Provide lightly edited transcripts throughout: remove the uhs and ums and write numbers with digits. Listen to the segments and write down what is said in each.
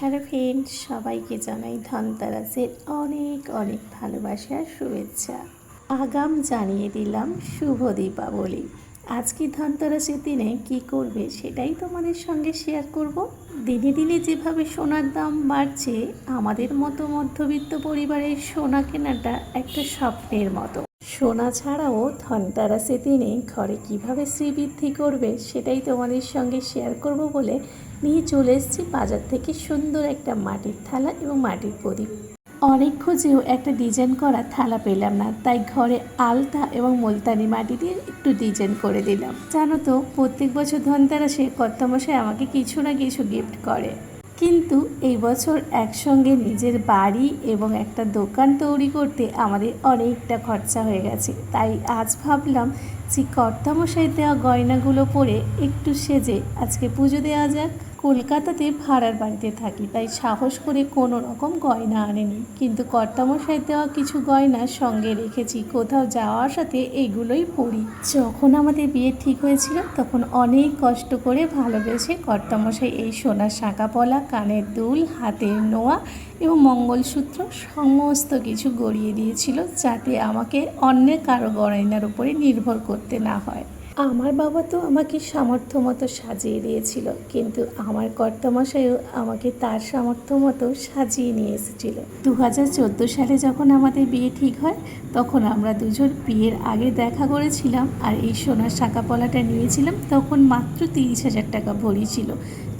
Hello friend, সবাইকে জানাই ধনতেরাসের অনেক অনেক ভালোবাসা আর শুভেচ্ছা। আগাম জানিয়ে দিলাম শুভ দীপাবলি। আজকে ধনতেরাসের দিনে কি করবে সেটাই তোমাদের সঙ্গে শেয়ার করব। দিনে দিনে যেভাবে সোনার দাম বাড়ছে, আমাদের মতো মধ্যবিত্ত পরিবারের সোনা কেনাটা একটা স্বপ্নের মতো। সোনা ছাড়াও ধনতেরাসের দিনে ঘরে কিভাবে শ্রীবৃদ্ধি করবে সেটাই তোমাদের সঙ্গে শেয়ার করব বলে নিয়ে চলে এসেছি বাজার থেকে সুন্দর একটা মাটির থালা এবং মাটির প্রদীপ। অনেক খুঁজেও একটা ডিজাইন করা থালা পেলাম না, তাই ঘরে আলতা এবং মুলতানি মাটি দিয়ে একটু ডিজাইন করে দিলাম। জানো তো, প্রত্যেক বছর ধনতেরাসে কর্তামশাই আমাকে কিছু না কিছু গিফট করে, কিন্তু এই বছর একসঙ্গে নিজের বাড়ি এবং একটা দোকান তৈরি করতে আমাদের অনেকটা খরচা হয়ে গেছে। তাই আজ ভাবলাম যে কর্তামশাই দেওয়া গয়নাগুলো পরে একটু সেজে আজকে পুজো দেওয়া যাক। কলকাতাতে ভাড়ার বাড়িতে থাকি, তাই সাহস করে কোনো রকম গয়না আনেনি, কিন্তু কর্তামশাই দেওয়া কিছু গয়না সঙ্গে রেখেছি। কোথাও যাওয়ার সাথে এইগুলোই পরি। যখন আমাদের বিয়ে ঠিক হয়েছিল তখন অনেক কষ্ট করে ভালোবেসে কর্তামশাই এই সোনার শাঁকা পলা, কানের দুল, হাতের নোয়া এবং মঙ্গলসূত্র সমস্ত কিছু গড়িয়ে দিয়েছিল, যাতে আমাকে অন্যের কারো গয়নার উপরে নির্ভর করতে না হয়। আমার বাবা তো আমাকে সামর্থ্য মতো সাজিয়ে দিয়েছিল, কিন্তু আমার কর্তামশাইও আমাকে তার সামর্থ্য মতো সাজিয়ে নিয়ে এসেছিল। 2014 সালে যখন আমাদের বিয়ে ঠিক হয়, তখন আমরা দুজন বিয়ের আগে দেখা করেছিলাম, আর এই সোনার শাঁকা পলাটা নিয়েছিলাম তখন মাত্র 30,000 টাকা ভরি ছিল।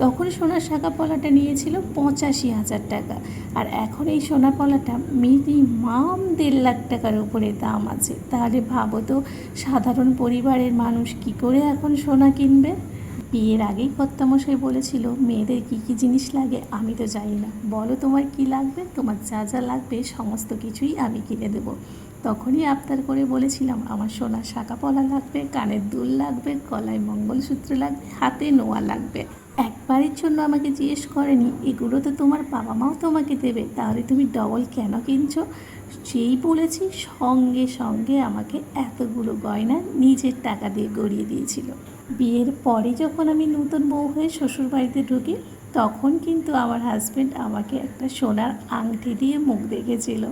তখন সোনার শাঁকা পলাটা নিয়েছিল 85,000 টাকা, আর এখন এই সোনা পলাটা মিনিমাম 1.5 লাখ টাকার উপরে দাম আছে। তাহলে ভাবো তো, সাধারণ পরিবারের মানুষ কি করে এখন সোনা কিনবে। বিয়ের আগেই কর্তামশাই বলেছিল মেয়েদের কী কী জিনিস লাগে আমি তো জানি না, বলো তোমার কি লাগবে, তোমার যা যা লাগবে সমস্ত কিছুই আমি কিনে দেবো। তখনই আবদার করে বলেছিলাম আমার সোনার শাঁকা পলা লাগবে, কানের দুল লাগবে, গলায় মঙ্গলসূত্র লাগবে, হাতে নোয়া লাগবে। একবারের জন্য আমাকে জিজ্ঞেস করেনি এগুলো তো তোমার বাবা মাও তোমাকে দেবে, তাহলে তুমি ডবল কেন কিনছো। যেই বলেছি সঙ্গে সঙ্গে আমাকে এতগুলো গয়না নিজের টাকা দিয়ে গড়িয়ে দিয়েছিল। বিয়ের পরে যখন আমি নতুন বউ হয়ে শ্বশুরবাড়িতে ঢুকি, তখন কিন্তু আমার হাজব্যান্ড আমাকে একটা সোনার আংটি দিয়ে মুখ দেখেছিল।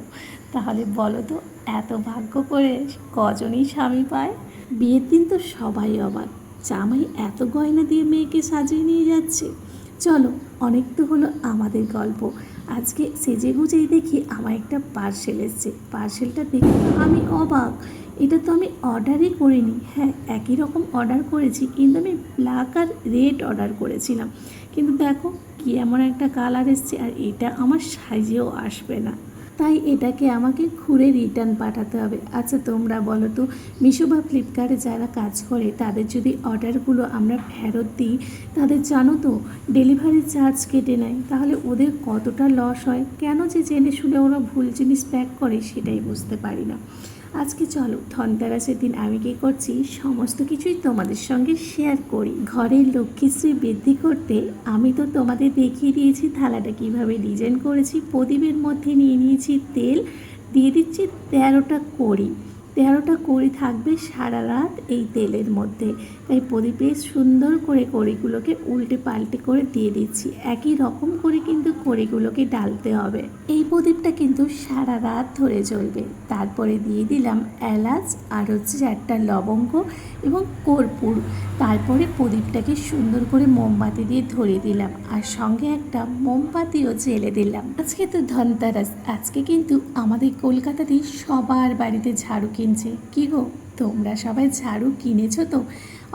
তাহলে বলো তো, এত ভাগ্য করে কজনই স্বামী পায়। বিয়ের দিন তো সবাই অবাক, জামাই এত গয়না দিয়ে মেয়েকে সাজিয়ে নিয়ে যাচ্ছে। চলো, অনেক তো হলো আমাদের গল্প। আজকে সেজে গুজেই দেখি আমার একটা পার্সেল এসছে। পার্সেলটা দেখে আমি অবাক, এটা তো আমি অর্ডারই করিনি। হ্যাঁ, একই রকম অর্ডার করেছি, কিন্তু আমি ব্ল্যাক আর রেড অর্ডার করেছিলাম। কিন্তু দেখো কি এমন একটা কালার এসছে, আর এটা আমার সাইজেও আসবে না, তাই এটাকে আমাকে ঘুরে রিটার্ন পাঠাতে হবে। আচ্ছা তোমরা বলো তো, মিশো বা ফ্লিপকার্টে যারা কাজ করে তাদের যদি অর্ডারগুলো আমরা ফেরত দিই, তাদের জানো তো ডেলিভারি চার্জ কেটে নেয়, তাহলে ওদের কতটা লস হয়। কেন যে জেনে শুনে ওরা ভুল জিনিস প্যাক করে সেটাই বুঝতে পারি না। আজকে চলো ধনতেরাসের দিন আমি কী করছি সমস্ত কিছুই তোমাদের সঙ্গে শেয়ার করি। ঘরের লক্ষ্মীশ্রী বৃদ্ধি করতে আমি তো তোমাদের দেখিয়ে দিয়েছি থালাটা কিভাবে ডিজাইন করেছি। প্রদীপের মধ্যে নিয়ে নিয়েছি তেল, দিয়ে দিচ্ছি 13টা কড়ি। 13টা কড়ি থাকবে সারা রাত এই তেলের মধ্যে, তাই প্রদীপে সুন্দর করে কড়িগুলোকে উল্টে পাল্টে করে দিয়ে দিচ্ছি। একই রকম করে কিন্তু কড়িগুলোকে ডালতে হবে। এই প্রদীপটা কিন্তু সারা রাত ধরে জ্বলবে। তারপরে দিয়ে দিলাম এলাচ আর হচ্ছে 4টা লবঙ্গ এবং কর্পূর। তারপরে প্রদীপটাকে সুন্দর করে মোমবাতি দিয়ে ধরিয়ে দিলাম, আর সঙ্গে একটা মোমবাতিও জ্বেলে দিলাম। আজকে তো ধনতেরাস, আজকে কিন্তু আমাদের কলকাতাতেই সবার বাড়িতে ঝাড়ু কিনছে। কি গো, তোমরা সবাই ঝাড়ু কিনেছো তো?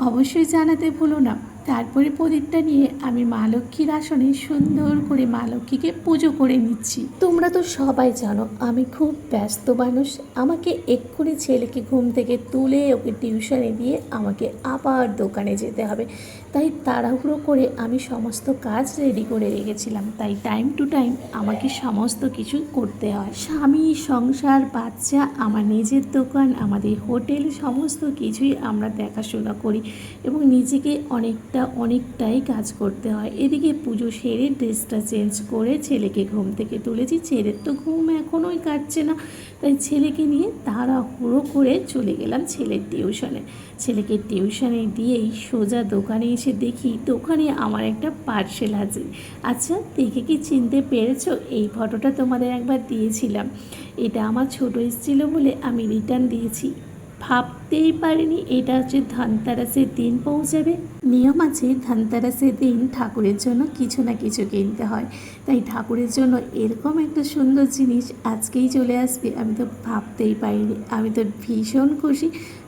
অবশ্যই জানাতে ভুলো না। তারপরে প্রদীপটা নিয়ে আমি মা লক্ষ্মীর আসনে সুন্দর করে মা লক্ষ্মীকে পুজো করে নিচ্ছি। তোমরা তো সবাই জানো আমি খুব ব্যস্ত মানুষ, আমাকে এক্ষুনি ছেলেকে ঘুম থেকে তুলে ওকে টিউশনে দিয়ে আমাকে আবার দোকানে যেতে হবে। তাই তাড়াহুড়ো করে আমি সমস্ত কাজ রেডি করে রেখেছিলাম, তাই টাইম টু টাইম আমাকে সমস্ত কিছু করতে হয়। স্বামী, সংসার, বাচ্চা, আমার নিজের দোকান, আমাদের হোটেল, সমস্ত কিছুই আমরা দেখাশোনা করি এবং নিজেকে অনেক অনেকটাই কাজ করতে হয়। এদিকে পুজো সেরে ড্রেসটা চেঞ্জ করে ছেলেকে ঘুম থেকে তুলেছি। ছেলের তো ঘুম এখনোই কাটছে না, তাই ছেলেকে নিয়ে তাড়াহুড়ো করে চলে গেলাম ছেলের টিউশনে। ছেলেকে টিউশনে দিয়েই সোজা দোকানে এসে দেখি দোকানে আমার একটা পার্সেল হাজির। আচ্ছা, দেখে কি চিনতে পেরেছো? এই ফটোটা তোমাদের একবার দিয়েছিলাম। এটা আমার ছোটো এসেছিলো বলে আমি রিটার্ন দিয়েছি। ভাবতেই পারিনি এটা হচ্ছে ধনতেরাসের দিন পৌঁছাবে। নিয়ম আছে ধনতেরাসের দিন ঠাকুরের জন্য কিছু না কিছু কিনতে হয়, তাই ঠাকুরের জন্য এরকম একটা সুন্দর জিনিস আজকেই চলে আসবে আমি তো ভাবতেই পারিনি। আমি তো ভীষণ খুশি।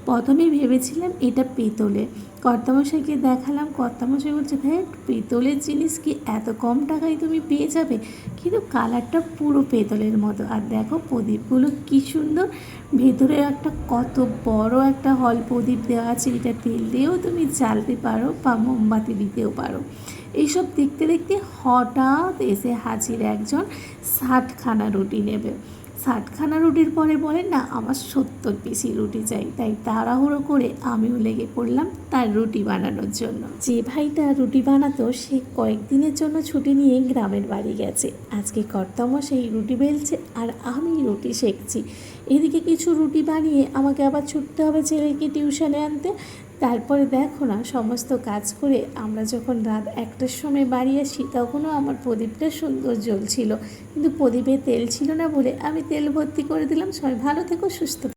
প্রথমে ভেবেছিলাম এটা পেতলের। কর্তামশাইকে দেখালাম, কর্তামশাই বলছে দেখ পেতলের জিনিস কি এত কম টাকায় তুমি পেয়ে যাবে, কিন্তু কালারটা পুরো পেতলের মতো। আর দেখো প্রদীপগুলো কী সুন্দর, ভেতরে একটা কত বড় একটা হল প্রদীপ দেওয়া আছে। এটা তেল দিয়েও তুমি জ্বালতে পারো বা মোমবাতি দিতেও পারো। এইসব দেখতে দেখতে হঠাৎ এসে হাজির একজন 60খানা রুটি নেবে। 60খানা রুটির পরে বলে না আমার 70 পিসি রুটি চাই। তাই তাড়াহুড়ো করে আমিও লেগে পড়লাম তার রুটি বানানোর জন্য। যে ভাইটা রুটি বানাতো সে কয়েকদিনের জন্য ছুটি নিয়ে গ্রামের বাড়ি গেছে। আজকে কর্তামশাই রুটি বেলছে আর আমি রুটি সেঁকছি। এদিকে কিছু রুটি বানিয়ে আমাকে আবার ছুটতে হবে ছেলেকে টিউশনে আনতে। তারপরে দেখো না সমস্ত কাজ করে আমরা যখন রাত 1টার সময় বাড়ি আসি তখনও আমার প্রদীপটা সুন্দর জ্বলছিল, কিন্তু প্রদীপে তেল ছিল না বলে আমি তেল ভর্তি করে দিলাম। সবাই ভালো থেকো, সুস্থ